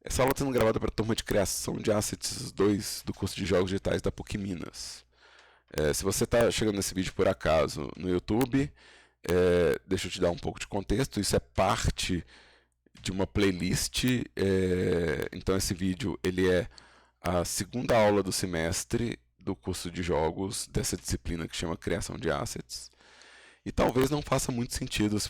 Essa aula está sendo gravada para a turma de Criação de Assets 2 do curso de Jogos Digitais da PUC Minas. Se você está chegando nesse vídeo por acaso no YouTube, deixa eu te dar um pouco de contexto. Isso é parte de uma playlist. Então esse vídeo ele é a segunda aula do semestre do curso de jogos dessa disciplina que chama Criação de Assets. E talvez não faça muito sentido se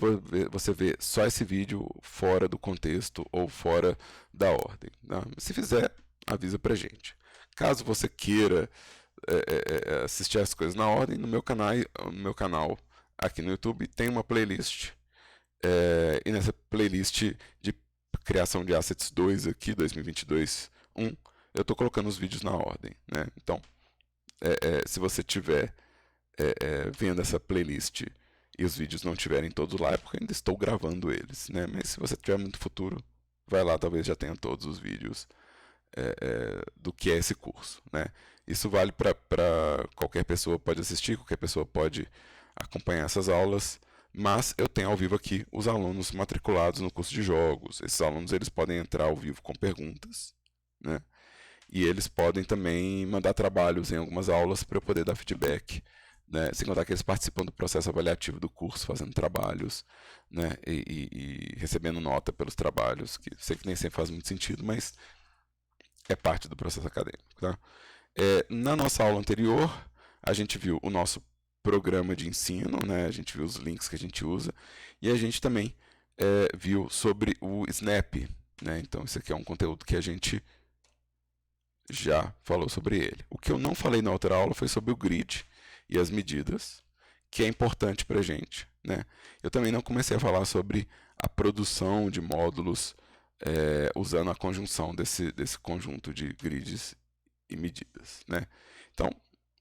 você ver só esse vídeo fora do contexto ou fora da ordem. Tá? Se fizer, avisa pra gente. Caso você queira assistir as coisas na ordem, no meu canal aqui no YouTube tem uma playlist. E nessa playlist de criação de assets 2 aqui, 2022-1, eu estou colocando os vídeos na ordem. Né? Então, se você estiver vendo essa playlist e os vídeos não estiverem todos lá, é porque ainda estou gravando eles, né? Mas se você tiver muito futuro, vai lá, talvez já tenha todos os vídeos do que é esse curso, né? Isso vale para qualquer pessoa pode assistir, qualquer pessoa pode acompanhar essas aulas, mas eu tenho ao vivo aqui os alunos matriculados no curso de jogos. Esses alunos eles podem entrar ao vivo com perguntas, né? E eles podem também mandar trabalhos em algumas aulas para eu poder dar feedback. Né? Sem contar que eles participam do processo avaliativo do curso, fazendo trabalhos, né? e recebendo nota pelos trabalhos, que sei que nem sempre faz muito sentido, mas é parte do processo acadêmico. Tá? Na nossa aula anterior, a gente viu o nosso programa de ensino, né? A gente viu os links que a gente usa, e a gente também viu sobre o Snap. Né? Então, isso aqui é um conteúdo que a gente já falou sobre ele. O que eu não falei na outra aula foi sobre o grid e as medidas, que é importante para a gente. Né? Eu também não comecei a falar sobre a produção de módulos usando a conjunção desse conjunto de grids e medidas. Né? Então,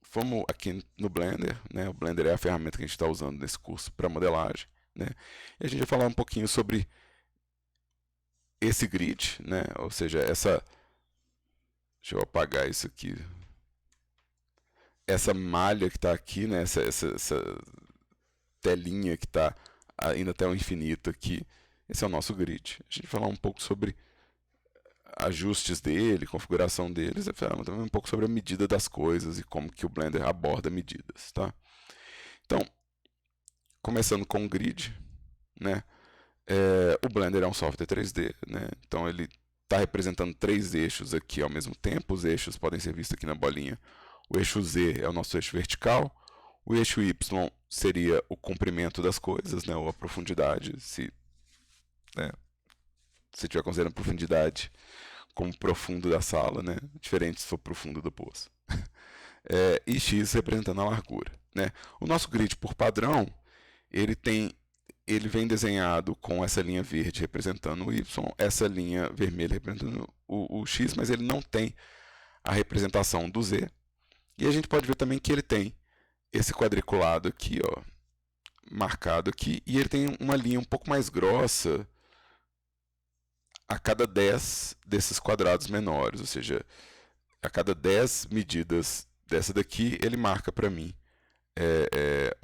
fomos aqui no Blender. Né? O Blender é a ferramenta que a gente está usando nesse curso para modelagem. Né? E a gente vai falar um pouquinho sobre esse grid, né? Ou seja, essa... Deixa eu apagar isso aqui. Essa malha que está aqui, né? essa telinha que está indo até o infinito aqui, esse é o nosso grid. A gente vai falar um pouco sobre ajustes dele, configuração deles, também um pouco sobre a medida das coisas e como que o Blender aborda medidas. Tá? Então, começando com o grid, né? O Blender é um software 3D, né? Então ele está representando três eixos aqui ao mesmo tempo. Os eixos podem ser vistos aqui na bolinha. O eixo Z é o nosso eixo vertical. O eixo Y seria o comprimento das coisas, né, ou a profundidade, se estiver considerando profundidade como profundo da sala, né, diferente se for profundo do poço. E X representando a largura. Né. O nosso grid, por padrão, ele vem desenhado com essa linha verde representando o Y, essa linha vermelha representando o X, mas ele não tem a representação do Z. E a gente pode ver também que ele tem esse quadriculado aqui, ó, marcado aqui, e ele tem uma linha um pouco mais grossa a cada 10 desses quadrados menores, ou seja, a cada 10 medidas dessa daqui, ele marca para mim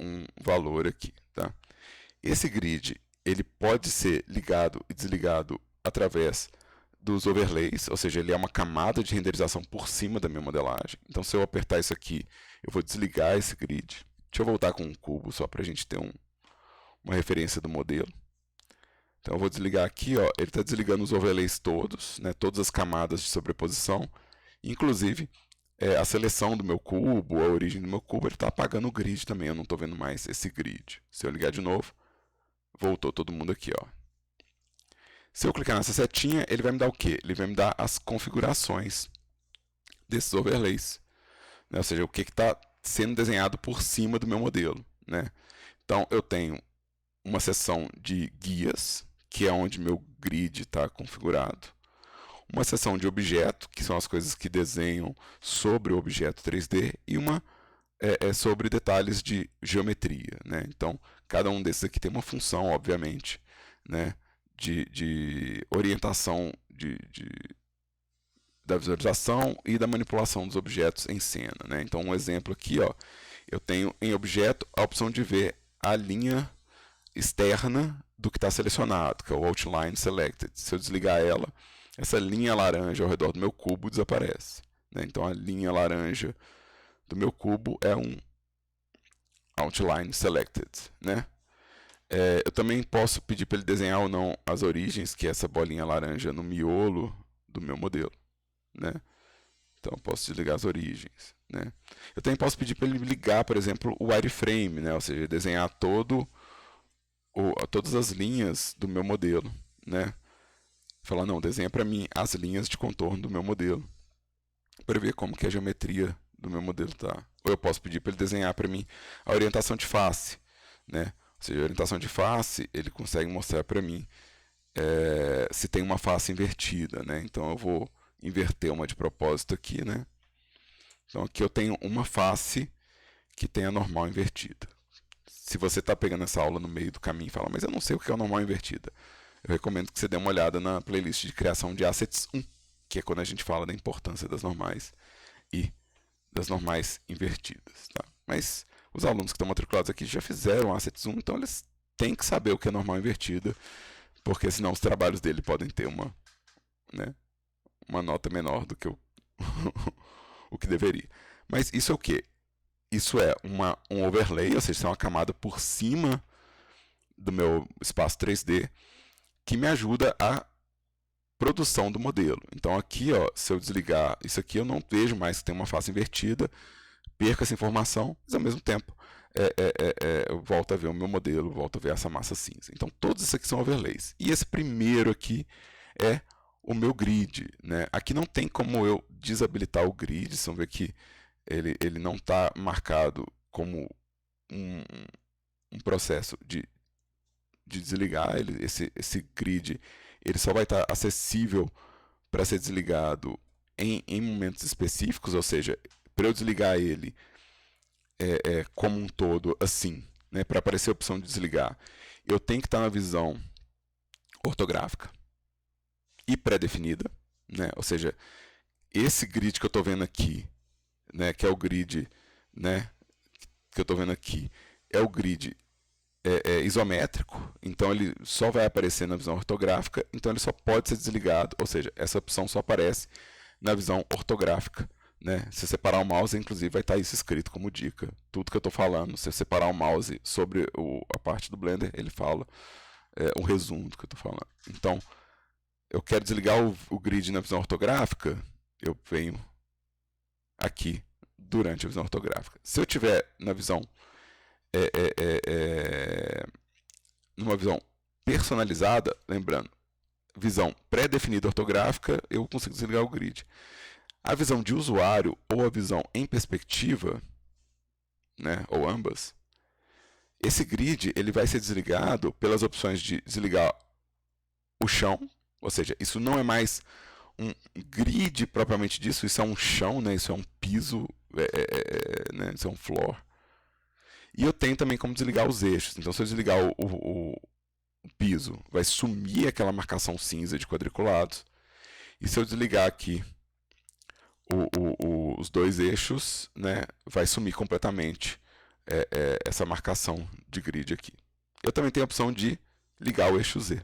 um valor aqui. Tá? Esse grid ele pode ser ligado e desligado através dos overlays, ou seja, ele é uma camada de renderização por cima da minha modelagem. Então, se eu apertar isso aqui, eu vou desligar esse grid. Deixa eu voltar com um cubo, só para a gente ter uma referência do modelo. Então, eu vou desligar aqui, ó, ele está desligando os overlays todos, né, todas as camadas de sobreposição, inclusive a seleção do meu cubo, a origem do meu cubo, ele está apagando o grid também, eu não estou vendo mais esse grid. Se eu ligar de novo, voltou todo mundo aqui, ó. Se eu clicar nessa setinha, ele vai me dar o quê? Ele vai me dar as configurações desses overlays. Né? Ou seja, o que está sendo desenhado por cima do meu modelo. Né? Então, eu tenho uma seção de guias, que é onde meu grid está configurado. Uma seção de objeto, que são as coisas que desenham sobre o objeto 3D. E uma sobre detalhes de geometria. Né? Então, cada um desses aqui tem uma função, obviamente, né? de orientação da visualização e da manipulação dos objetos em cena. Né? Então, um exemplo aqui, ó, eu tenho em objeto a opção de ver a linha externa do que está selecionado, que é o Outline Selected. Se eu desligar ela, essa linha laranja ao redor do meu cubo desaparece, né? Então a linha laranja do meu cubo é um outline selected, né? Eu também posso pedir para ele desenhar ou não as origens, que é essa bolinha laranja no miolo do meu modelo, né? Então eu posso desligar as origens, né? Eu também posso pedir para ele ligar, por exemplo, o wireframe, né? Ou seja, desenhar todas as linhas do meu modelo, né? Falar, não, desenha para mim as linhas de contorno do meu modelo, para ver como que a geometria do meu modelo está. Ou eu posso pedir para ele desenhar para mim a orientação de face, né? Ou seja, a orientação de face, ele consegue mostrar para mim se tem uma face invertida, né? Então eu vou inverter uma de propósito aqui, né? Então aqui eu tenho uma face que tem a normal invertida. Se você está pegando essa aula no meio do caminho e fala, mas eu não sei o que é a normal invertida, eu recomendo que você dê uma olhada na playlist de criação de assets 1, que é quando a gente fala da importância das normais e das normais invertidas, tá? Mas os alunos que estão matriculados aqui já fizeram assets 1, então eles têm que saber o que é normal invertida, porque senão os trabalhos dele podem ter uma nota menor do que o que deveria. Mas isso é o quê? Isso é um overlay, ou seja, é uma camada por cima do meu espaço 3D que me ajuda a produção do modelo. Então aqui, ó, se eu desligar isso aqui, eu não vejo mais que tem uma face invertida, perco essa informação, mas ao mesmo tempo eu volto a ver o meu modelo, volto a ver essa massa cinza. Então todos esses aqui são overlays. E esse primeiro aqui é o meu grid, né? Aqui não tem como eu desabilitar o grid, vocês vão ver que ele não está marcado como um processo de desligar. Esse grid ele só vai estar acessível para ser desligado em momentos específicos, ou seja, para eu desligar ele como um todo assim, né, para aparecer a opção de desligar, eu tenho que estar na visão ortográfica e pré-definida, né, ou seja, esse grid que eu estou vendo aqui, né, que é o grid, né, que eu estou vendo aqui, é o grid isométrico, então ele só vai aparecer na visão ortográfica, então ele só pode ser desligado, ou seja, essa opção só aparece na visão ortográfica, né? Se separar o mouse, inclusive vai estar isso escrito como dica, tudo que eu estou falando, se eu separar o mouse sobre a parte do Blender, ele fala um resumo do que eu estou falando. Então, eu quero desligar o grid na visão ortográfica, eu venho aqui durante a visão ortográfica. Se eu tiver na visão numa visão personalizada, lembrando, visão pré-definida ortográfica, eu consigo desligar o grid. A visão de usuário ou a visão em perspectiva, né, ou ambas, esse grid ele vai ser desligado pelas opções de desligar o chão, ou seja, isso não é mais um grid propriamente disso, isso é um chão, né, isso é um piso, né, isso é um floor. E eu tenho também como desligar os eixos. Então, se eu desligar o piso, vai sumir aquela marcação cinza de quadriculados. E se eu desligar aqui os dois eixos, né, vai sumir completamente essa marcação de grid aqui. Eu também tenho a opção de ligar o eixo Z. Ou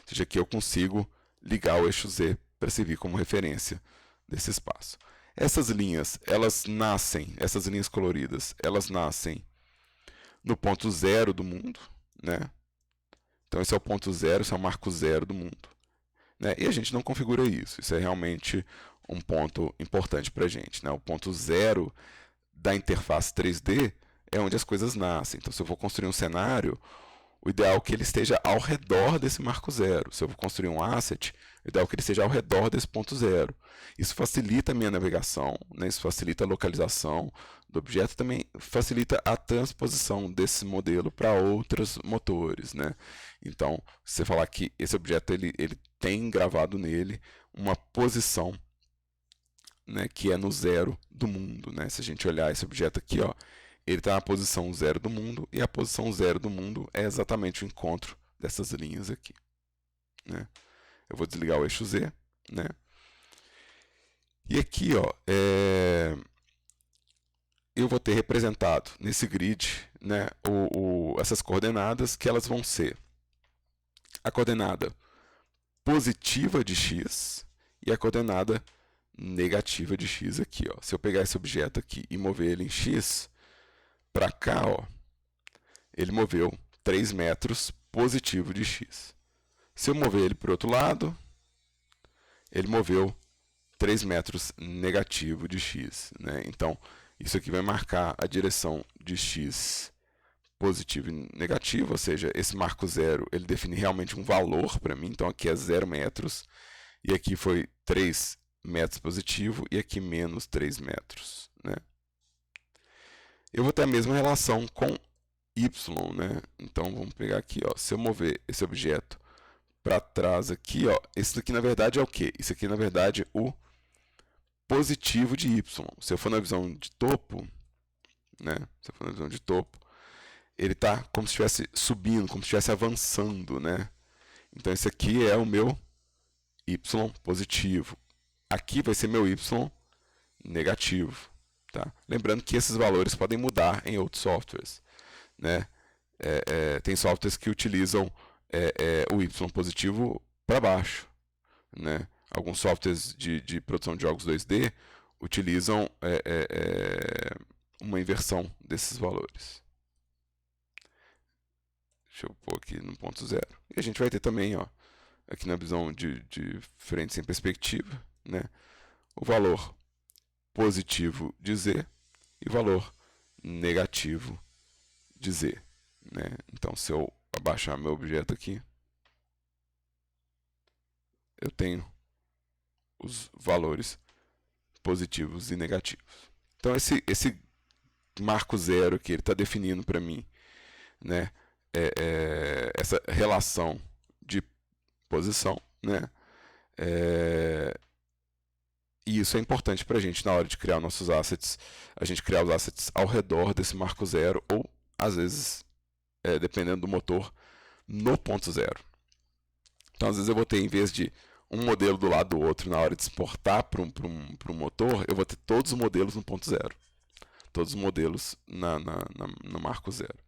seja, aqui eu consigo ligar o eixo Z para servir como referência desse espaço. Essas linhas, elas nascem, essas linhas coloridas, elas nascem no ponto zero do mundo, né? Então esse é o ponto zero, esse é o marco zero do mundo, né? E a gente não configura isso. Isso é realmente um ponto importante para a gente, né? O ponto zero da interface 3D é onde as coisas nascem. Então, se eu vou construir um cenário, o ideal é que ele esteja ao redor desse marco zero. Se eu vou construir um asset, o ideal é que ele esteja ao redor desse ponto zero. Isso facilita a minha navegação, né? Isso facilita a localização do objeto, também facilita a transposição desse modelo para outros motores, né? Então, se você falar que esse objeto ele tem gravado nele uma posição, né, que é no zero do mundo, né? Se a gente olhar esse objeto aqui, ó, ele está na posição zero do mundo, e a posição zero do mundo é exatamente o encontro dessas linhas aqui, né? Eu vou desligar o eixo Z, né? E aqui, ó, eu vou ter representado nesse grid, né, essas coordenadas, que elas vão ser a coordenada positiva de x e a coordenada negativa de x aqui, ó. Se eu pegar esse objeto aqui e mover ele em x, para cá, ó, ele moveu 3 metros positivo de x. Se eu mover ele para o outro lado, ele moveu 3 metros negativo de x, né? Então, isso aqui vai marcar a direção de x positivo e negativo, ou seja, esse marco zero, ele define realmente um valor para mim, então aqui é 0 metros, e aqui foi 3 metros positivo, e aqui menos 3 metros, né? Eu vou ter a mesma relação com y, né? Então, vamos pegar aqui, ó, se eu mover esse objeto para trás aqui, ó, esse daqui na verdade é o quê? Isso aqui na verdade é o positivo de y. Se eu for na visão de topo, né? Se eu for na visão de topo, ele está como se estivesse subindo, como se estivesse avançando, né? Então esse aqui é o meu y positivo. Aqui vai ser meu y negativo, tá? Lembrando que esses valores podem mudar em outros softwares, né? Tem softwares que utilizam o y positivo para baixo, né? Alguns softwares de produção de jogos 2D utilizam uma inversão desses valores. Deixa eu pôr aqui no ponto zero. E a gente vai ter também, ó, aqui na visão de frente sem perspectiva, né, o valor positivo de z e o valor negativo de z, né? Então, se eu abaixar meu objeto aqui, eu tenho os valores positivos e negativos. Então, esse marco zero que ele está definindo para mim, né, essa relação de posição, né, e isso é importante para a gente na hora de criar nossos assets, a gente criar os assets ao redor desse marco zero, ou às vezes, dependendo do motor, no ponto zero. Então, às vezes eu vou ter, em vez de um modelo do lado do outro na hora de exportar para um motor, eu vou ter todos os modelos no ponto zero. Todos os modelos no marco zero.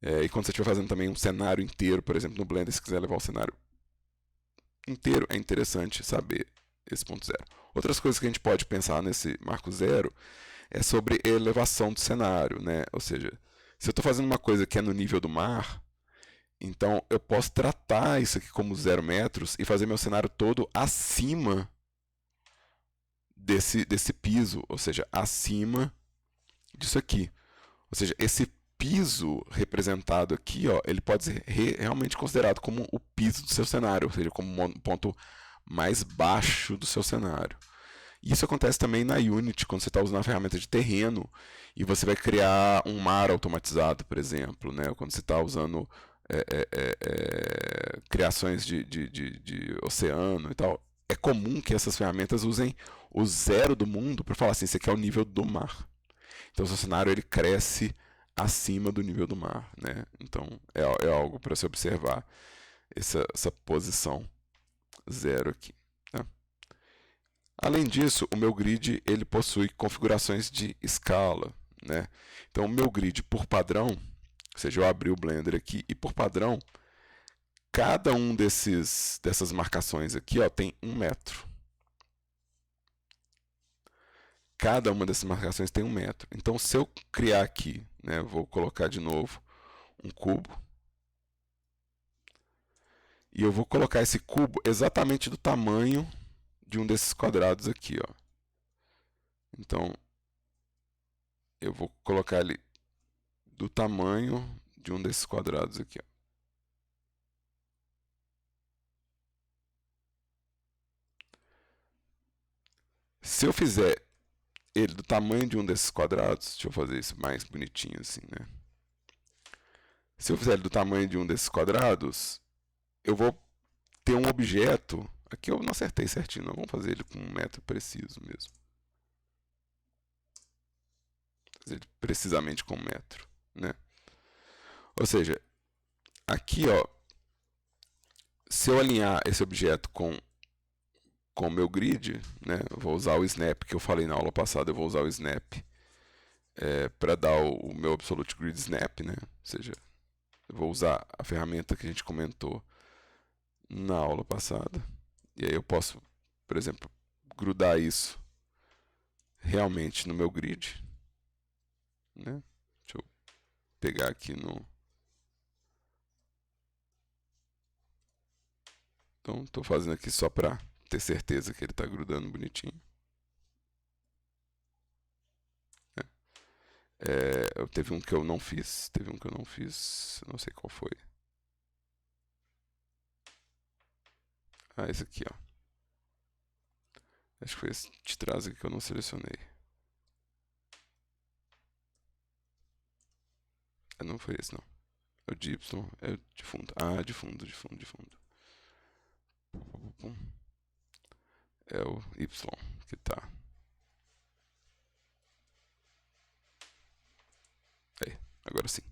E quando você estiver fazendo também um cenário inteiro, por exemplo, no Blender, se quiser levar o cenário inteiro, é interessante saber esse ponto zero. Outras coisas que a gente pode pensar nesse marco zero é sobre elevação do cenário, né? Ou seja, se eu estou fazendo uma coisa que é no nível do mar, então eu posso tratar isso aqui como 0 metros e fazer meu cenário todo acima desse piso, ou seja, acima disso aqui. Ou seja, esse piso representado aqui, ó, ele pode ser realmente considerado como o piso do seu cenário, ou seja, como um ponto mais baixo do seu cenário. Isso acontece também na Unity, quando você está usando a ferramenta de terreno e você vai criar um mar automatizado, por exemplo, né? Ou quando você está usando criações de oceano e tal. É comum que essas ferramentas usem o zero do mundo para falar assim, esse aqui é o nível do mar. Então o seu cenário ele cresce acima do nível do mar, né? Então é algo para se observar essa posição zero aqui, né? Além disso, o meu grid ele possui configurações de escala, né? Então o meu grid por padrão, ou seja, eu abri o Blender aqui e por padrão cada um dessas marcações aqui, ó, tem 1 metro. Cada uma dessas marcações tem 1 metro. Então, se eu criar aqui, né, vou colocar de novo um cubo. E eu vou colocar esse cubo exatamente do tamanho de um desses quadrados aqui, ó. Então, eu vou colocar ele do tamanho de um desses quadrados aqui, ó. Se eu fizer ele do tamanho de um desses quadrados, deixa eu fazer isso mais bonitinho assim, né? Se eu fizer ele do tamanho de um desses quadrados, eu vou ter um objeto, aqui eu não acertei certinho, não, vamos fazer ele com 1 metro preciso mesmo. Fazer ele precisamente com 1 metro, né? Ou seja, aqui, ó, se eu alinhar esse objeto com o meu grid, né, eu vou usar o snap que eu falei na aula passada, eu vou usar o snap para dar o meu absolute grid snap, né? Ou seja, eu vou usar a ferramenta que a gente comentou na aula passada. E aí eu posso, por exemplo, grudar isso realmente no meu grid, né? Deixa eu pegar aqui no... Então, estou fazendo aqui só para ter certeza que ele está grudando bonitinho. Teve um que eu não fiz, não sei qual foi. Ah, esse aqui, ó. Acho que foi esse de trás aqui que eu não selecionei. Não foi esse, não. É o de Y, é o de fundo. Ah, de fundo. É o Y que tá. Aí, agora sim.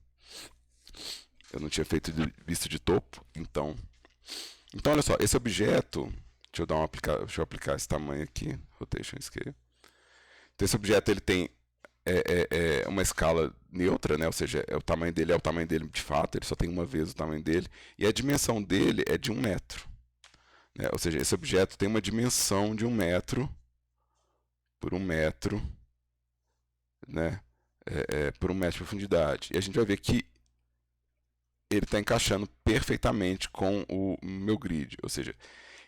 Eu não tinha feito vista de topo, então... Então, olha só, esse objeto... Deixa eu aplicar esse tamanho aqui. Rotation Scale. Então, esse objeto ele tem uma escala neutra, né? Ou seja, o tamanho dele é o tamanho dele de fato, ele só tem uma vez o tamanho dele, e a dimensão dele é de 1 metro. Né? Ou seja, esse objeto tem uma dimensão de 1 metro por 1 metro, né? Por 1 metro de profundidade. E a gente vai ver que ele está encaixando perfeitamente com o meu grid. Ou seja,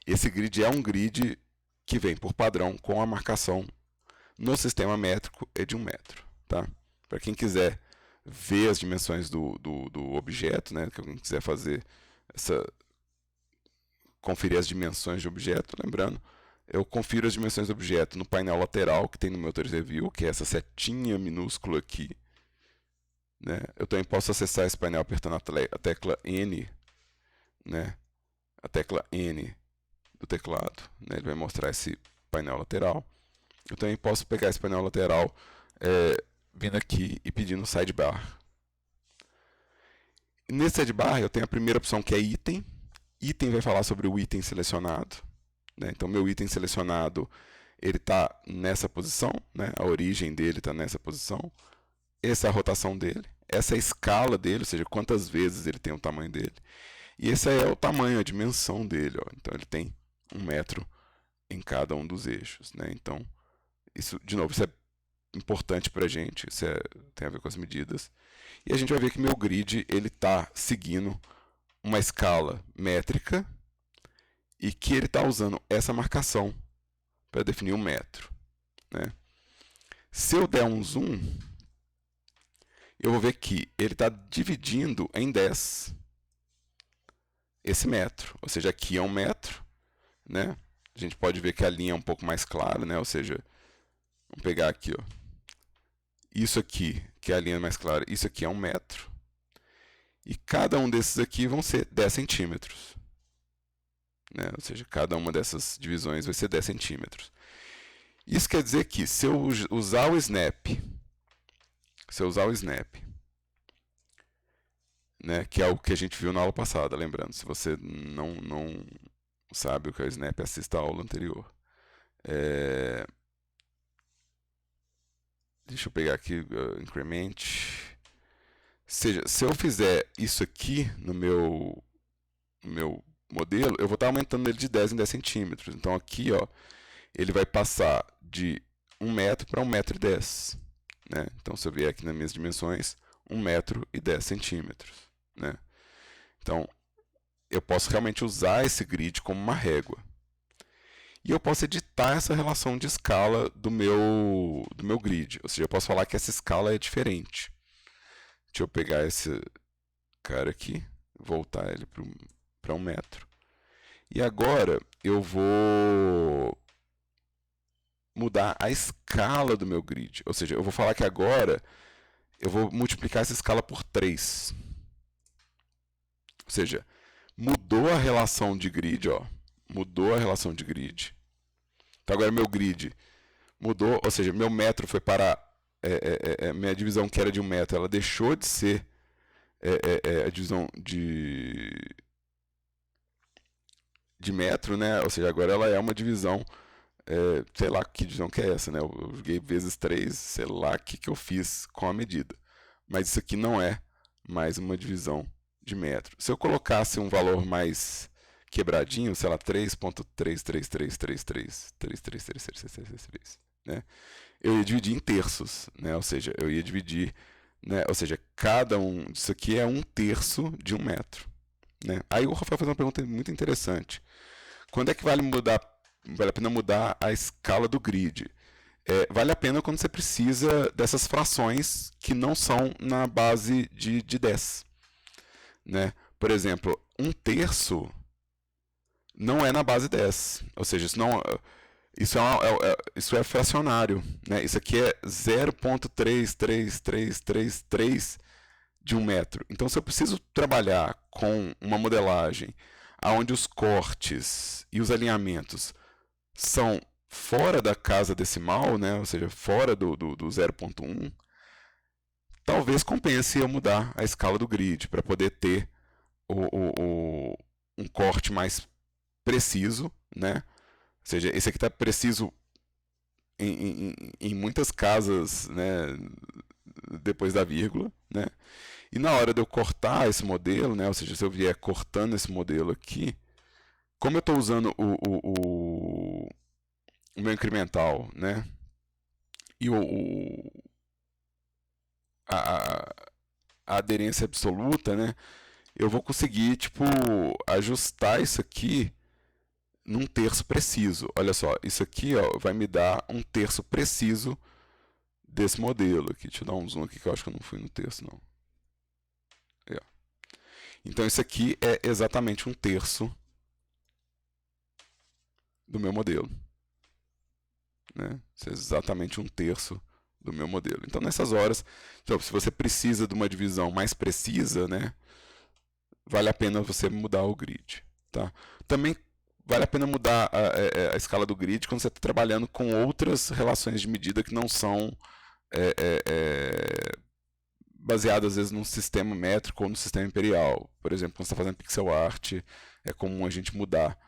esse grid é um grid que vem por padrão com a marcação no sistema métrico é de 1 metro. Tá? Para quem quiser ver as dimensões do objeto, né? Quem quiser fazer conferir as dimensões de objeto, lembrando, eu confiro as dimensões do objeto no painel lateral que tem no meu 3D View, que é essa setinha minúscula aqui. Né? Eu também posso acessar esse painel apertando a tecla N, né? A tecla N do teclado, né? Ele vai mostrar esse painel lateral. Eu também posso pegar esse painel lateral vindo aqui e pedindo sidebar. Nesse sidebar eu tenho a primeira opção que é item. Item vai falar sobre o item selecionado. Né? Então meu item selecionado ele está nessa posição, né? A origem dele está nessa posição. Essa é a rotação dele, essa é a escala dele, ou seja, quantas vezes ele tem o tamanho dele. E esse é o tamanho, a dimensão dele. Ó. Então ele tem 1 metro em cada um dos eixos. Né? Então, isso, de novo, isso é importante para a gente, tem a ver com as medidas. E a gente vai ver que meu grid está seguindo uma escala métrica e que ele está usando essa marcação para definir 1 metro. Né? Se eu der um zoom, eu vou ver que ele está dividindo em 10 esse metro. Ou seja, aqui é 1 metro. Né? A gente pode ver que a linha é um pouco mais clara. Né? Ou seja, vamos pegar aqui. Ó. Isso aqui, que é a linha mais clara, isso aqui é 1 metro. E cada um desses aqui vão ser 10 centímetros. Né? Ou seja, cada uma dessas divisões vai ser 10 centímetros. Isso quer dizer que se eu usar o snap, né, que é o que a gente viu na aula passada, lembrando, se você não sabe o que é o snap, assista a aula anterior. Deixa eu pegar aqui, increment. Seja, se eu fizer isso aqui no meu modelo, eu vou estar aumentando ele de 10 em 10 centímetros. Então aqui, ó, ele vai passar de 1 metro para 1 metro e 10. Né? Então se eu vier aqui nas minhas dimensões, 1 metro e 10 centímetros. Né? Então eu posso realmente usar esse grid como uma régua. E eu posso editar essa relação de escala do meu grid. Ou seja, eu posso falar que essa escala é diferente. Deixa eu pegar esse cara aqui, voltar ele para 1 metro. E agora eu vou mudar a escala do meu grid. Ou seja, eu vou falar que agora eu vou multiplicar essa escala por 3. Ou seja, mudou a relação de grid, ó. Mudou a relação de grid. Então agora meu grid mudou, ou seja, meu metro foi para minha divisão que era de 1 metro, ela deixou de ser a divisão de metro, né? Ou seja, agora ela é uma divisão, sei lá que divisão que é essa, né? Eu joguei vezes 3, sei lá o que eu fiz com a medida. Mas isso aqui não é mais uma divisão de metro. Se eu colocasse um valor mais quebradinho, sei lá, 3.33333333333, né? Eu ia dividir em terços, né? Ou seja, eu ia dividir, né? Ou seja, cada um disso aqui é 1/3 de 1 metro, né? Aí o Rafael fez uma pergunta muito interessante. Quando é que vale a pena mudar a escala do grid? Vale a pena quando você precisa dessas frações que não são na base de 10, né? Por exemplo, 1/3 não é na base 10, ou seja, isso é fracionário, né? Isso aqui é 0.33333 de 1 metro. Então, se eu preciso trabalhar com uma modelagem onde os cortes e os alinhamentos são fora da casa decimal, né? Ou seja, fora do 0.1, talvez compense eu mudar a escala do grid para poder ter um corte mais preciso, né? Ou seja, esse aqui está preciso em muitas casas, né, depois da vírgula, né? E na hora de eu cortar esse modelo, né, ou seja, se eu vier cortando esse modelo aqui, como eu estou usando o meu incremental, né, e a, a aderência absoluta, né, eu vou conseguir, tipo, ajustar isso aqui num terço preciso. Olha só, isso aqui, ó, vai me dar um terço preciso desse modelo aqui. Deixa eu dar um zoom aqui que eu acho que eu não fui no terço, não. Então isso aqui é exatamente 1/3 do meu modelo, né? Isso é exatamente 1/3 do meu modelo. Então nessas horas, se você precisa de uma divisão mais precisa, né, vale a pena você mudar o grid, tá? Também vale a pena mudar a escala do grid quando você está trabalhando com outras relações de medida que não são baseadas às vezes num sistema métrico ou no sistema imperial. Por exemplo, quando você está fazendo pixel art, é comum a gente mudar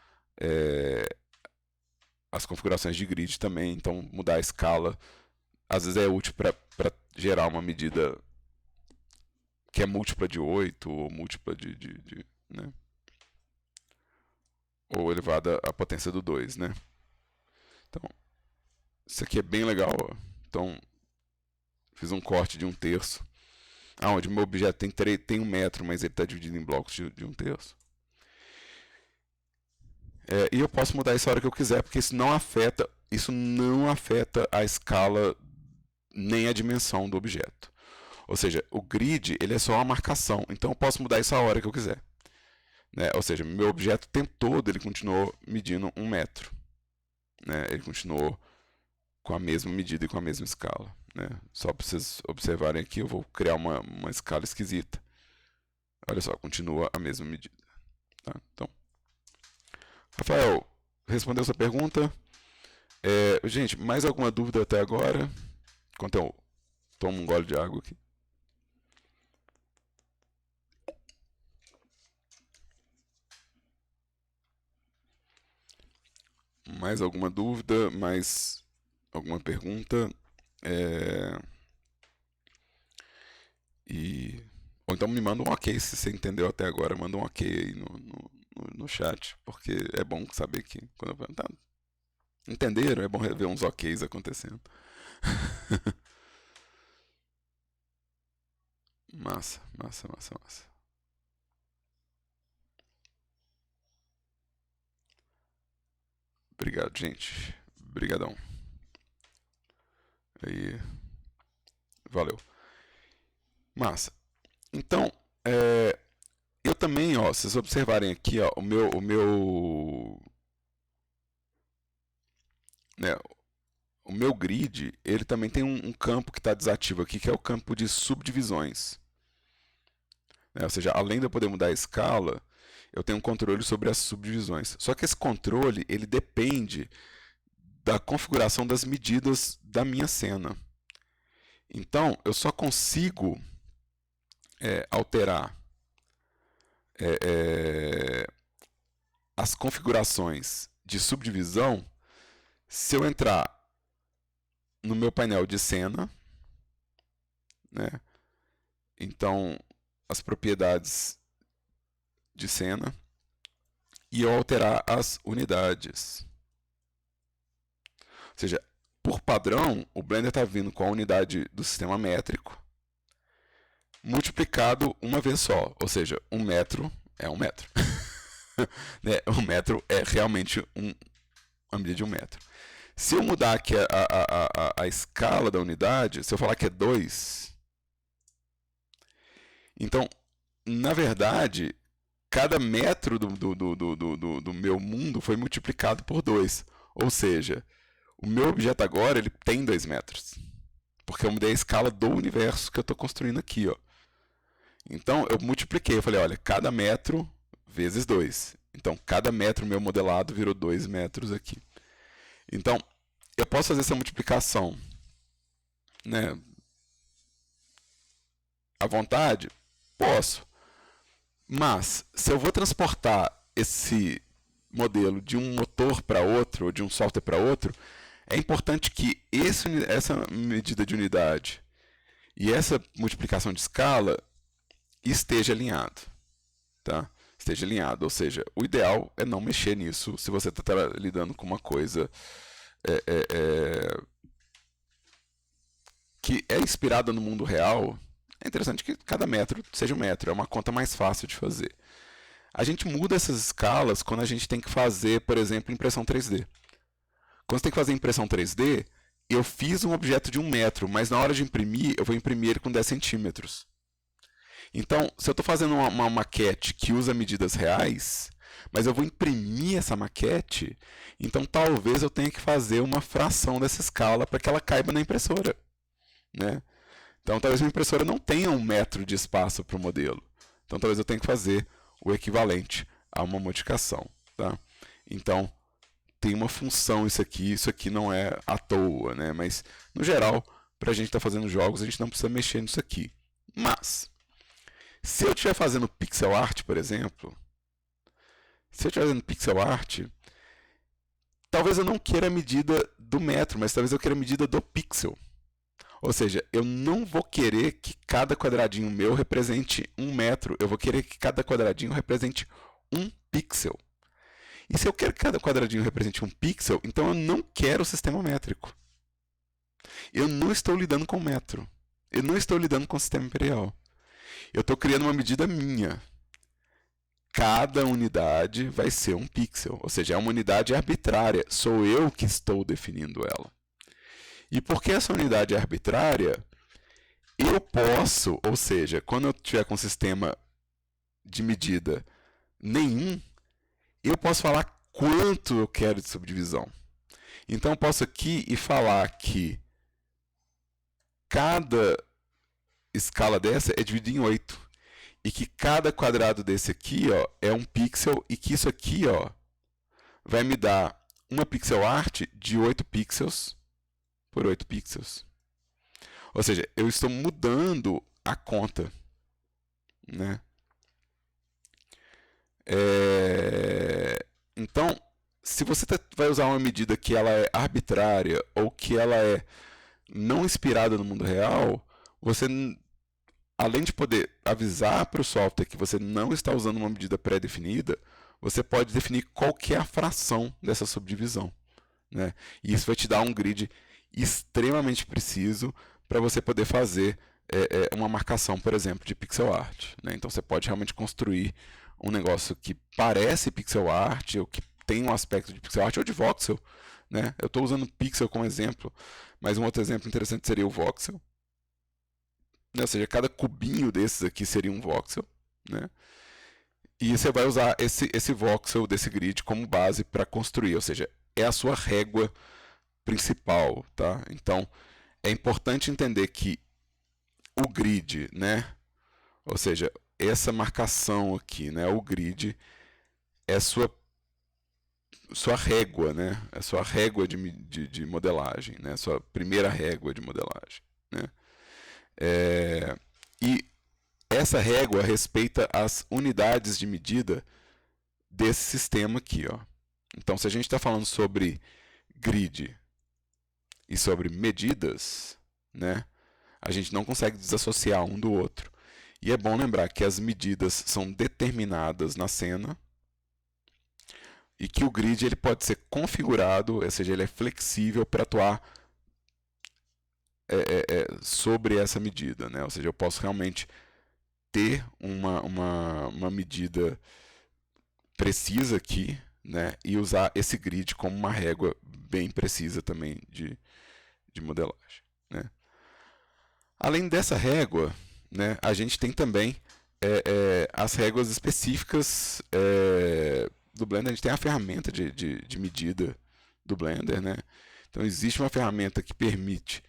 as configurações de grid também, então mudar a escala às vezes é útil para gerar uma medida que é múltipla de 8 ou múltipla né? Ou elevada à potência do 2, né? Então, isso aqui é bem legal. Ó. Então, fiz um corte de 1/3, onde o meu objeto tem 1 metro, mas ele está dividido em blocos de 1/3. E eu posso mudar isso a hora que eu quiser, porque isso não afeta a escala nem a dimensão do objeto. Ou seja, o grid ele é só uma marcação, então eu posso mudar isso a hora que eu quiser. Né? Ou seja, meu objeto o tempo todo ele continuou medindo 1 metro. Né? Ele continuou com a mesma medida e com a mesma escala. Né? Só para vocês observarem aqui, eu vou criar uma escala esquisita. Olha só, continua a mesma medida. Tá? Então, Rafael, respondeu sua pergunta? Gente, mais alguma dúvida até agora? Enquanto eu tomo um gole de água aqui. Mais alguma dúvida? Mais alguma pergunta? Ou então me manda um ok se você entendeu até agora. Manda um ok aí no chat, porque é bom saber que quando eu tá, entenderam, é bom ver uns oks acontecendo. Massa, massa, massa, massa. Obrigado, gente. Obrigadão. Aí, valeu. Massa. Então, eu também, ó, se vocês observarem aqui, ó, né, o meu grid, ele também tem um campo que está desativo aqui, que é o campo de subdivisões. Né? Ou seja, além de eu poder mudar a escala, eu tenho um controle sobre as subdivisões. Só que esse controle, ele depende da configuração das medidas da minha cena. Então, eu só consigo alterar as configurações de subdivisão se eu entrar no meu painel de cena, né? Então, as propriedades de cena, e eu alterar as unidades. Ou seja, por padrão, o Blender está vindo com a unidade do sistema métrico multiplicado uma vez só. Ou seja, 1 metro é 1 metro. Né? 1 metro é realmente a medida de 1 metro. Se eu mudar aqui a escala da unidade, se eu falar que é 2, então, na verdade, cada metro do meu mundo foi multiplicado por 2. Ou seja, o meu objeto agora ele tem 2 metros. Porque eu mudei a escala do universo que eu estou construindo aqui. Ó. Então, eu multipliquei. Eu falei, olha, cada metro vezes 2. Então, cada metro meu modelado virou 2 metros aqui. Então, eu posso fazer essa multiplicação, né, à vontade? Posso. Mas, se eu vou transportar esse modelo de um motor para outro, ou de um software para outro, é importante que essa medida de unidade e essa multiplicação de escala esteja alinhado. Tá? Esteja alinhado. Ou seja, o ideal é não mexer nisso se você está lidando com uma coisa que é inspirada no mundo real. É interessante que cada metro seja um metro. É uma conta mais fácil de fazer. A gente muda essas escalas quando a gente tem que fazer, por exemplo, impressão 3D. Quando você tem que fazer impressão 3D, eu fiz um objeto de 1 metro, mas na hora de imprimir, eu vou imprimir ele com 10 centímetros. Então, se eu estou fazendo uma maquete que usa medidas reais, mas eu vou imprimir essa maquete, então talvez eu tenha que fazer uma fração dessa escala para que ela caiba na impressora. Né? Então, talvez minha impressora não tenha 1 metro de espaço para o modelo. Então, talvez eu tenha que fazer o equivalente a uma modificação. Tá? Então, tem uma função isso aqui não é à toa, né? Mas, no geral, para a gente estar fazendo jogos, a gente não precisa mexer nisso aqui. Mas, se eu estiver fazendo pixel art, por exemplo, talvez eu não queira a medida do metro, mas talvez eu queira a medida do pixel. Ou seja, eu não vou querer que cada quadradinho meu represente 1 metro, eu vou querer que cada quadradinho represente 1 pixel. E se eu quero que cada quadradinho represente 1 pixel, então eu não quero o sistema métrico. Eu não estou lidando com metro. Eu não estou lidando com o sistema imperial. Eu estou criando uma medida minha. Cada unidade vai ser 1 pixel. Ou seja, é uma unidade arbitrária. Sou eu que estou definindo ela. E porque essa unidade é arbitrária, eu posso, ou seja, quando eu tiver com um sistema de medida nenhum, eu posso falar quanto eu quero de subdivisão. Então, eu posso aqui e falar que cada escala dessa é dividida em 8. E que cada quadrado desse aqui ó, é 1 pixel e que isso aqui ó, vai me dar uma pixel art de 8 pixels por 8 pixels. Ou seja, eu estou mudando a conta. Né? Então, se você vai usar uma medida que ela é arbitrária ou que ela é não inspirada no mundo real, você, além de poder avisar para o software que você não está usando uma medida pré-definida, você pode definir qual que é a fração dessa subdivisão. Né? E isso vai te dar um grid extremamente preciso para você poder fazer uma marcação, por exemplo, de pixel art. Né? Então você pode realmente construir um negócio que parece pixel art, ou que tem um aspecto de pixel art, ou de voxel. Né? Eu estou usando pixel como exemplo, mas um outro exemplo interessante seria o voxel. Né? Ou seja, cada cubinho desses aqui seria um voxel. Né? E você vai usar esse voxel desse grid como base para construir, ou seja, é a sua régua principal, tá? Então, é importante entender que o grid, né? Ou seja, essa marcação aqui, né? O grid é a sua régua, né? É a sua régua de modelagem, né? A sua primeira régua de modelagem, né? E essa régua respeita as unidades de medida desse sistema aqui, ó. Então, se a gente está falando sobre grid e sobre medidas, né, a gente não consegue desassociar um do outro. E é bom lembrar que as medidas são determinadas na cena e que o grid ele pode ser configurado, ou seja, ele é flexível para atuar sobre essa medida, né? Ou seja, eu posso realmente ter uma medida precisa aqui, né? E usar esse grid como uma régua bem precisa também de modelagem, né? Além dessa régua, né, a gente tem também as réguas específicas do Blender. A gente tem a ferramenta de medida do Blender, né? Então existe uma ferramenta que permite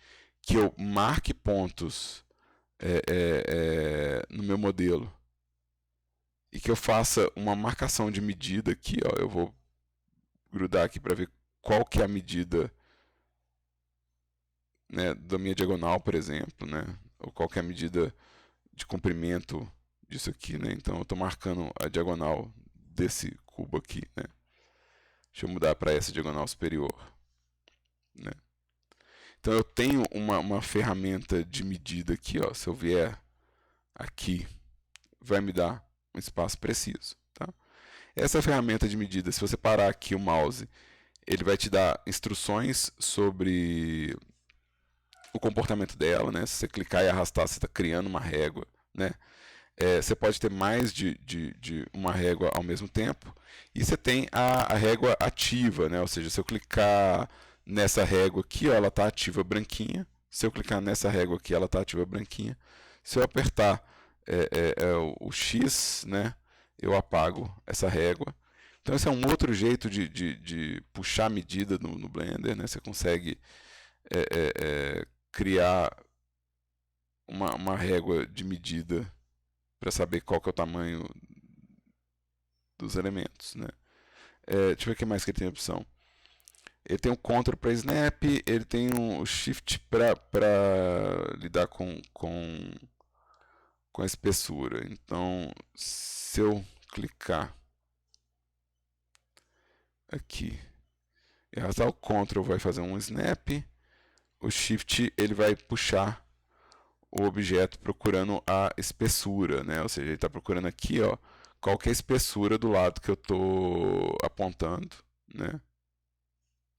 que eu marque pontos no meu modelo e que eu faça uma marcação de medida aqui, ó. Eu vou grudar aqui para ver qual que é a medida, né, da minha diagonal, por exemplo, né? Ou qual que é a medida de comprimento disso aqui, né? Então eu estou marcando a diagonal desse cubo aqui, né? Deixa eu mudar para essa diagonal superior, né? Então eu tenho uma ferramenta de medida aqui, ó. Se eu vier aqui, vai me dar um espaço preciso, tá? Essa ferramenta de medida, se você parar aqui o mouse, ele vai te dar instruções sobre o comportamento dela, né? Se você clicar e arrastar, você está criando uma régua, né? Você pode ter mais de uma régua ao mesmo tempo. E você tem a régua ativa, né? Ou seja, se eu clicar nessa régua aqui, ó, ela está ativa branquinha. Se eu clicar nessa régua aqui, ela está ativa branquinha. Se eu apertar o X, né, eu apago essa régua. Então esse é um outro jeito de puxar medida no Blender, né? Você consegue criar uma régua de medida para saber qual que é o tamanho dos elementos, né? Deixa eu ver o que mais que ele tem opção. Ele tem um Ctrl para Snap, ele tem o Shift para lidar com a espessura. Então, se eu clicar aqui e arrastar, o Ctrl vai fazer um Snap, o Shift ele vai puxar o objeto procurando a espessura, né? Ou seja, ele está procurando aqui, ó, qual que é a espessura do lado que eu estou apontando, né?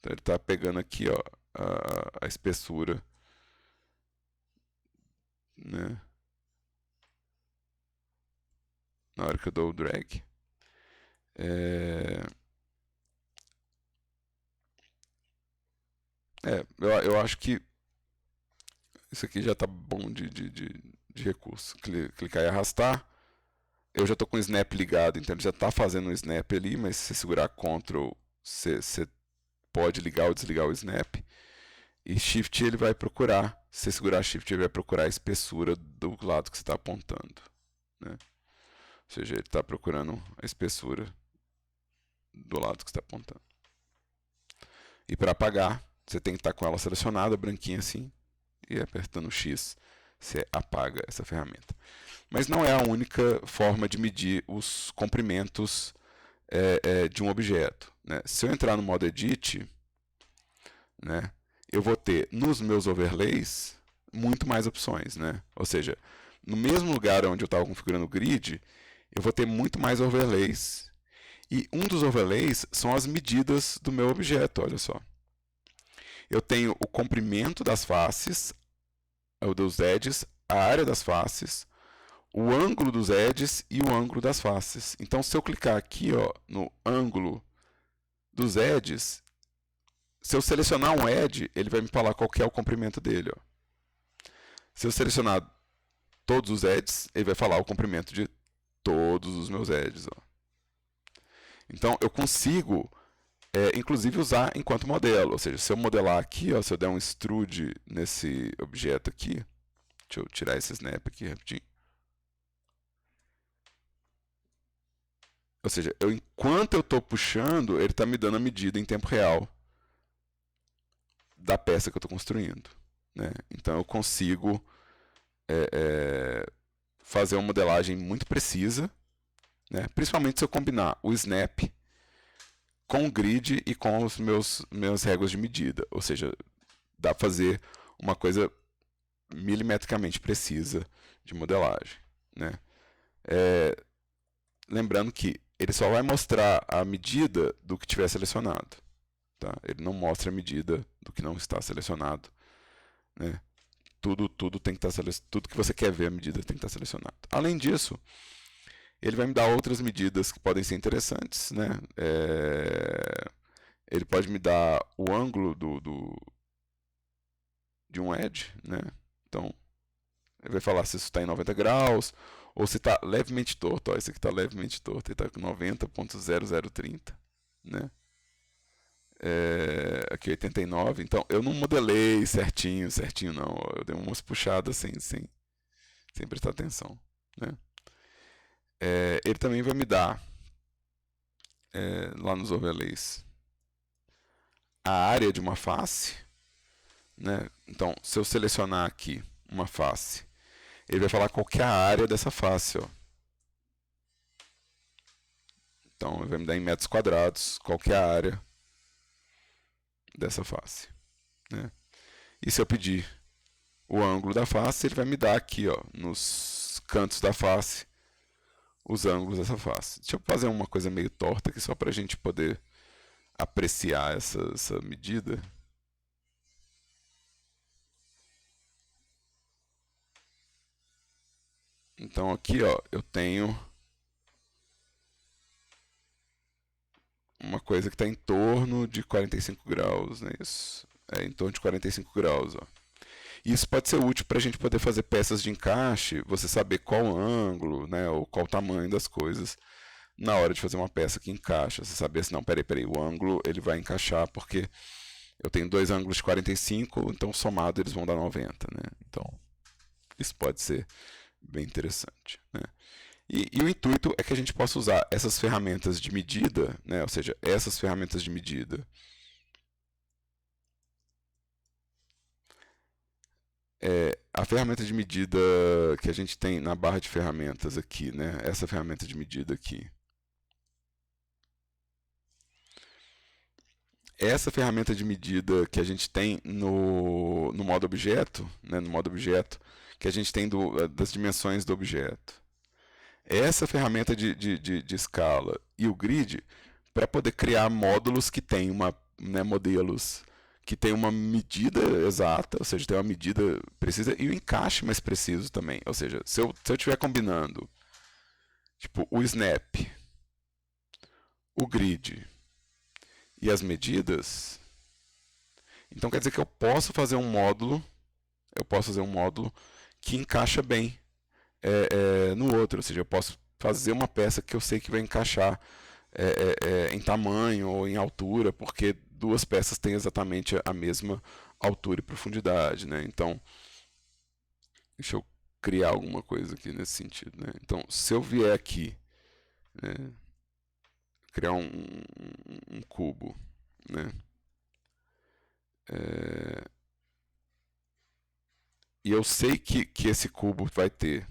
Então ele está pegando aqui, ó, a espessura, né? Na hora que eu dou o drag. Eu acho que isso aqui já está bom de recurso. Clicar e arrastar. Eu já estou com o snap ligado, então ele já está fazendo um snap ali, mas se você segurar Ctrl, você pode ligar ou desligar o snap. E Shift ele vai procurar, se você segurar Shift, ele vai procurar a espessura do lado que você está apontando, né? Ou seja, ele está procurando a espessura do lado que você está apontando. E para apagar, você tem que estar com ela selecionada, branquinha assim, e apertando X, você apaga essa ferramenta. Mas não é a única forma de medir os comprimentos de um objeto, né? Se eu entrar no modo Edit, né, eu vou ter nos meus overlays muito mais opções, né? Ou seja, no mesmo lugar onde eu estava configurando o grid, eu vou ter muito mais overlays. E um dos overlays são as medidas do meu objeto, olha só. Eu tenho o comprimento das faces, dos edges, a área das faces, o ângulo dos edges e o ângulo das faces. Então, se eu clicar aqui, ó, no ângulo dos edges, se eu selecionar um edge, ele vai me falar qual que é o comprimento dele, ó. Se eu selecionar todos os edges, ele vai falar o comprimento de todos os meus edges, ó. Então, eu consigo, inclusive, usar enquanto modelo. Ou seja, se eu modelar aqui, ó, se eu der um extrude nesse objeto aqui, deixa eu tirar esse snap aqui rapidinho. Ou seja, enquanto eu estou puxando, ele está me dando a medida em tempo real da peça que eu estou construindo, né? Então eu consigo fazer uma modelagem muito precisa, né? Principalmente se eu combinar o snap com o grid e com os meus réguas de medida. Ou seja, dá para fazer uma coisa milimetricamente precisa de modelagem, né? Lembrando que ele só vai mostrar a medida do que tiver selecionado. Tá? Ele não mostra a medida do que não está selecionado. Né? Tudo tem que estar tudo que você quer ver a medida tem que estar selecionado. Além disso, ele vai me dar outras medidas que podem ser interessantes. Né? Ele pode me dar o ângulo de um edge. Né? Então, ele vai falar se isso está em 90 graus ou se está levemente torto. Ó, esse aqui está levemente torto, ele está com 90.0030. Né? Aqui 89. Então, eu não modelei certinho não. Eu dei umas puxadas sem prestar atenção. Né? Ele também vai me dar, lá nos overlays, a área de uma face. Né? Então, se eu selecionar aqui uma face, ele vai falar qual que é a área dessa face. Ó. Então, ele vai me dar em metros quadrados qual que é a área dessa face. Né? E se eu pedir o ângulo da face, ele vai me dar aqui, ó, nos cantos da face, os ângulos dessa face. Deixa eu fazer uma coisa meio torta aqui, só para a gente poder apreciar essa medida. Então aqui, ó, eu tenho uma coisa que está em torno de 45 graus, né? Isso. Em torno de 45 graus, ó. Isso pode ser útil para a gente poder fazer peças de encaixe, você saber qual ângulo, né, ou qual tamanho das coisas na hora de fazer uma peça que encaixa. Você saber se não, peraí, o ângulo ele vai encaixar porque eu tenho dois ângulos de 45, então somado eles vão dar 90. Né? Então, isso pode ser bem interessante. Né? E o intuito é que a gente possa usar essas ferramentas de medida, né, ou seja, essas ferramentas de medida, a ferramenta de medida que a gente tem na barra de ferramentas aqui, né? Essa ferramenta de medida aqui. Essa ferramenta de medida que a gente tem no modo objeto, né? No modo objeto, que a gente tem das dimensões do objeto. Essa ferramenta de escala e o grid para poder criar módulos que tem modelos que tem uma medida exata, ou seja, tem uma medida precisa e o encaixe mais preciso também. Ou seja, se eu estiver combinando tipo, o snap, o grid e as medidas, então quer dizer que eu posso fazer um módulo que encaixa bem no outro, ou seja, eu posso fazer uma peça que eu sei que vai encaixar em tamanho ou em altura, porque duas peças têm exatamente a mesma altura e profundidade, né? Então, deixa eu criar alguma coisa aqui nesse sentido, né? Então, se eu vier aqui, né, criar um cubo, né? E eu sei que esse cubo vai ter,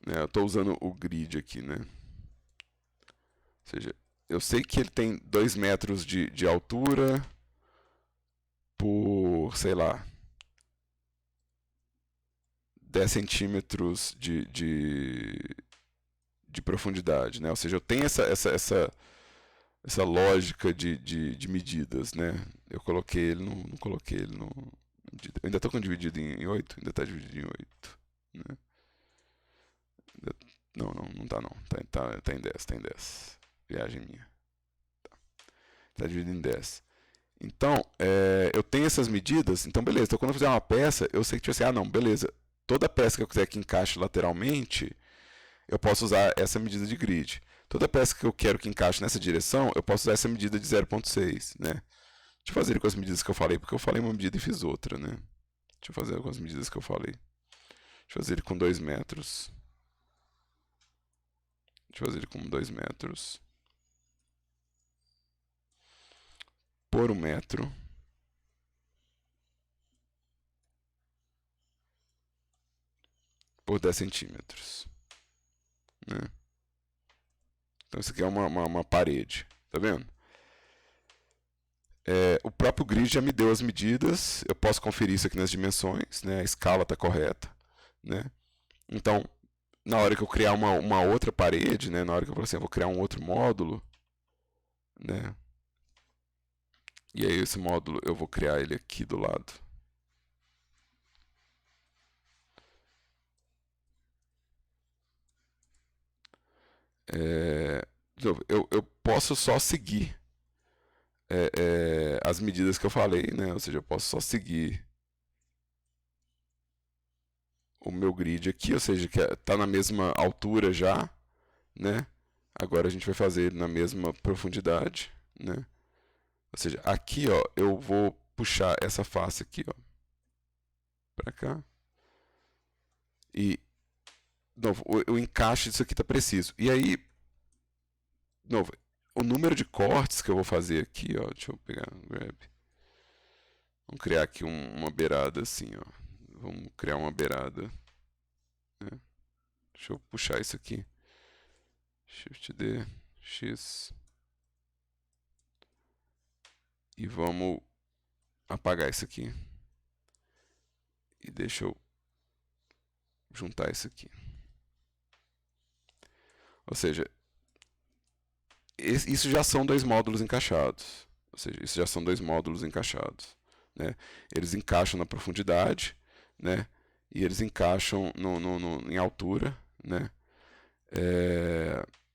né, eu estou usando o grid aqui, né? Ou seja, eu sei que ele tem 2 metros de altura por, sei lá, 10 centímetros de profundidade, né? Ou seja, eu tenho essa lógica de medidas, né? Eu coloquei ele, não coloquei ele no... Eu ainda estou com dividido em 8? Ainda está dividido em 8. Né? Não está não. Tá em 10, tá em 10. Viagem minha. Tá dividido em 10. Então, eu tenho essas medidas, então beleza. Então quando eu fizer uma peça, eu sei que tipo assim, não, beleza. Toda peça que eu quiser que encaixe lateralmente, eu posso usar essa medida de grid. Toda peça que eu quero que encaixe nessa direção, eu posso usar essa medida de 0.6, né? Deixa eu fazer com as medidas que eu falei, porque eu falei uma medida e fiz outra, né? Deixa eu fazer com as medidas que eu falei. Deixa eu fazer ele com 2 metros. Deixa eu fazer ele com 2 metros. Por 1 metro. Por 10 centímetros. Né? Então isso aqui é uma parede. Tá vendo? O próprio grid já me deu as medidas. Eu posso conferir isso aqui nas dimensões. Né? A escala está correta. Né? Então, na hora que eu criar uma outra parede, né, na hora que eu falar assim, eu vou criar um outro módulo, né, e aí esse módulo eu vou criar ele aqui do lado. É, eu posso só seguir as medidas que eu falei, né? Ou seja, eu posso só seguir o meu grid aqui, ou seja, que está na mesma altura já, né? Agora a gente vai fazer ele na mesma profundidade, né? Ou seja, aqui, ó, eu vou puxar essa face aqui, ó, para cá. E, de novo, o encaixe disso aqui está preciso. E aí, de novo, o número de cortes que eu vou fazer aqui, ó, deixa eu pegar um grab. Vamos criar aqui uma beirada assim, ó. Vamos criar uma beirada, né? Deixa eu puxar isso aqui. Shift D, X. E vamos apagar isso aqui. E deixa eu juntar isso aqui. Ou seja, isso já são dois módulos encaixados. Ou seja, isso já são dois módulos encaixados, né? Eles encaixam na profundidade, né? E eles encaixam em altura, né?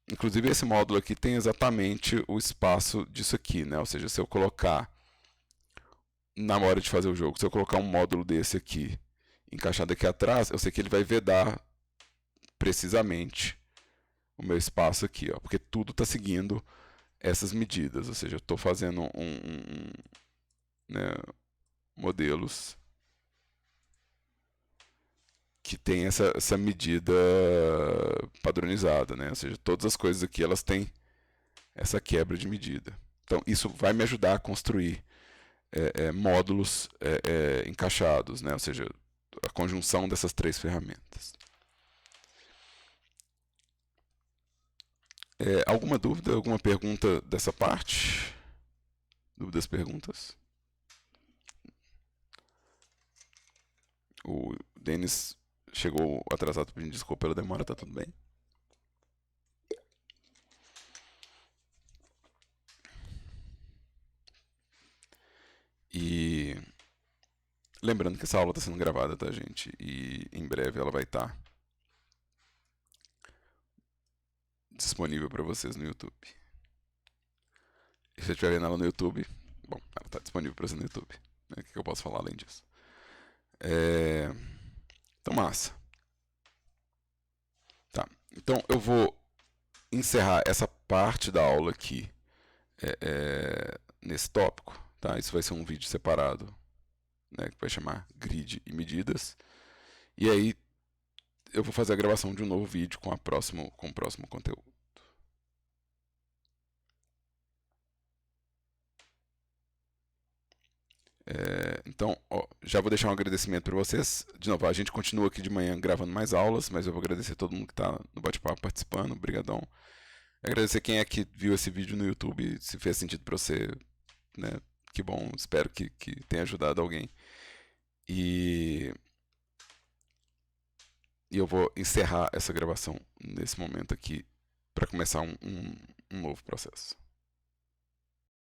Inclusive esse módulo aqui tem exatamente o espaço disso aqui, né? Ou seja, se eu colocar na hora de fazer o jogo, se eu colocar um módulo desse aqui encaixado aqui atrás, eu sei que ele vai vedar precisamente o meu espaço aqui, ó, porque tudo está seguindo essas medidas, ou seja, eu estou fazendo né, modelos que tem essa medida padronizada, né? Ou seja, todas as coisas aqui elas têm essa quebra de medida. Então isso vai me ajudar a construir módulos encaixados, né? Ou seja, a conjunção dessas três ferramentas. Alguma dúvida, alguma pergunta dessa parte? Dúvidas, perguntas? O Denis chegou atrasado pedindo desculpa pela demora, tá tudo bem? E lembrando que essa aula está sendo gravada, tá, gente? E em breve ela vai estar disponível para vocês no YouTube. E se você estiver vendo ela no YouTube, bom, ela está disponível para você no YouTube. Né? O que eu posso falar além disso? Então, massa. Tá. Então, eu vou encerrar essa parte da aula aqui nesse tópico. Tá? Isso vai ser um vídeo separado, né, que vai chamar Grid e Medidas. E aí, eu vou fazer a gravação de um novo vídeo com o próximo conteúdo. Então, ó, já vou deixar um agradecimento para vocês. De novo, a gente continua aqui de manhã gravando mais aulas, mas eu vou agradecer a todo mundo que está no bate-papo participando. Obrigadão. Agradecer quem é que viu esse vídeo no YouTube, se fez sentido para você, né? Que bom, espero que tenha ajudado alguém. E eu vou encerrar essa gravação nesse momento aqui para começar um novo processo.